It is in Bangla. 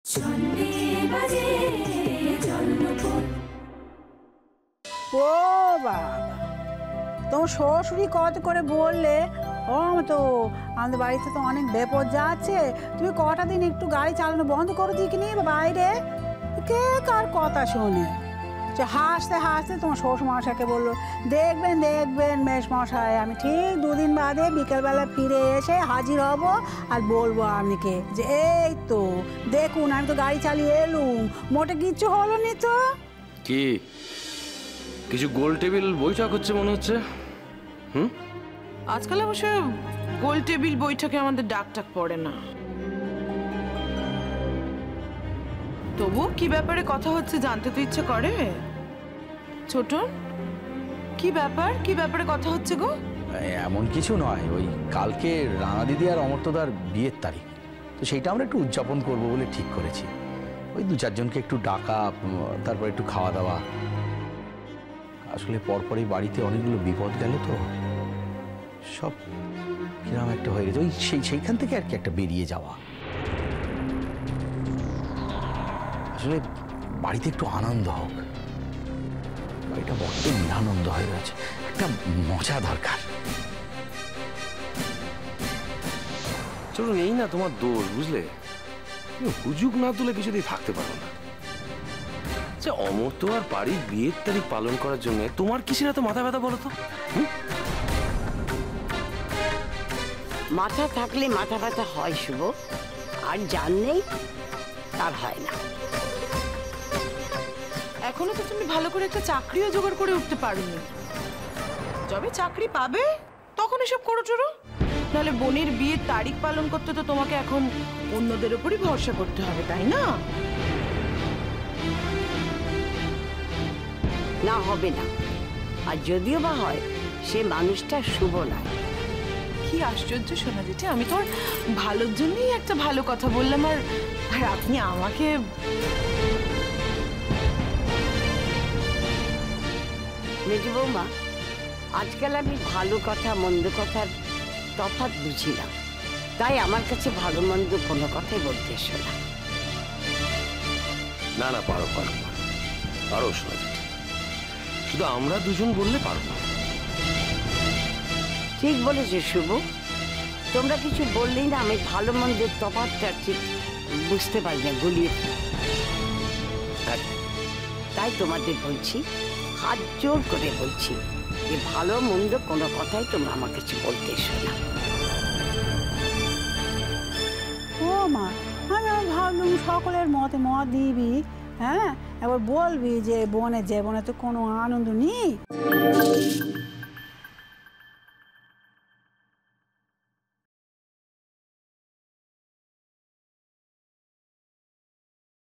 ও বাবা, তোমার শ্বশুরই কত করে বললে ও তো আমাদের বাড়িতে তো অনেক বিপদ যাচ্ছে, তুমি কটা দিন একটু গাড়ি চালানো বন্ধ করে দিই কিনি বাইরে। কে কার কথা শোনে? হাসতে হাসতে তোমার শ্বশুর মশাইকে বললো, দেখবেন দেখবেন মেশ মশাই, আমি ঠিক 2 দিন বাদে বিকেলবেলা ফিরে এসে হাজির হব আর বলবো আপনাকে যে এই তো দেখুন আমি তো গাড়ি চালিয়ে এলুম, মোটে কিচ্ছু হলো নি তো। কি কিছু গোল টেবিল বৈঠক হচ্ছে মনে হচ্ছে? আজকাল অবশ্য গোল টেবিল বৈঠকে আমাদের ডাক পড়ে না। তবু কি ব্যাপারে কথা হচ্ছে জানতে তো ইচ্ছে করে। ছোট, কি ব্যাপারে কথা হচ্ছে গো? এমন কিছু নয়, ওই কালকে রানা দিদি আর অমর্তদার বিয়ের তারিখ, তো সেইটা আমরা একটু উদযাপন করবো বলে ঠিক করেছি। ওই 2-4 জনকে একটু ডাকা, তারপর একটু খাওয়া দাওয়া। আসলে পরপরই বাড়িতে অনেকগুলো বিপদ গেল, তো সব কিরকম একটা হয়ে গেছে, ওই সেইখান থেকে আর কি একটা বেরিয়ে যাওয়া। আসলে বাড়িতে একটু আনন্দ হোক, বাড়িটা বড্ড নিরানন্দ হয়ে গেছে, একটা মজা দরকার। চলুন, এই না তোমার দোষ, বুঝলে? হুজুক না তুলে কিছুতেই থাকতে পারো না। আচ্ছা, অমর্ত্য আর বাড়ির বিয়ের তারিখ পালন করার জন্য তোমার কিসের এত মাথা ব্যথা বলো তো? মাথা থাকলে মাথা ব্যথা হয় শুভ, আর যার নেই তার হয় না। এখনো তো তুমি ভালো করে একটা চাকরিও জোগাড় করে উঠতে পারোনি। যবে চাকরি পাবে তখন এসব করো চোরো। নাহলে বোনের বিয়ের তারিখ পালন করতে তো তোমাকে এখন অন্যদের উপরই ভরসা করতে হবে, তাই না? না, হবে না। আর যদিও বা হয়, সে মানুষটা শুভ না। কি আশ্চর্য শোনা যেটা, আমি তো ভালোর জন্যই একটা ভালো কথা বললাম, আর আপনি আমাকে। মেজো বৌমা, আজকাল আমি ভালো কথা মন্দ কথার তফাৎ বুঝি না, তাই আমার কাছে ভালো মন্দ কোনো কথাই বলতে এসো না। না না, পারো শোনা যেটা, শুধু আমরা দুজন বললে পারো না। ঠিক বলেছো শুভ, তোমরা কিছু বললেই না আমি ভালো মন্দের তফাৎটা ঠিক বুঝতে পারি না, গুলিয়ে। তাই তোমাদের বলছি, হাত জোর করে বলছি, যে ভালো মন্দ কোনো কথাই তোমরা আমার কাছে বলতে এসো না। ও মা, আমি ভাবলুম সকলের মতে মত দিবি, হ্যাঁ, এবার বলবি যে বনে তো কোনো আনন্দ নেই।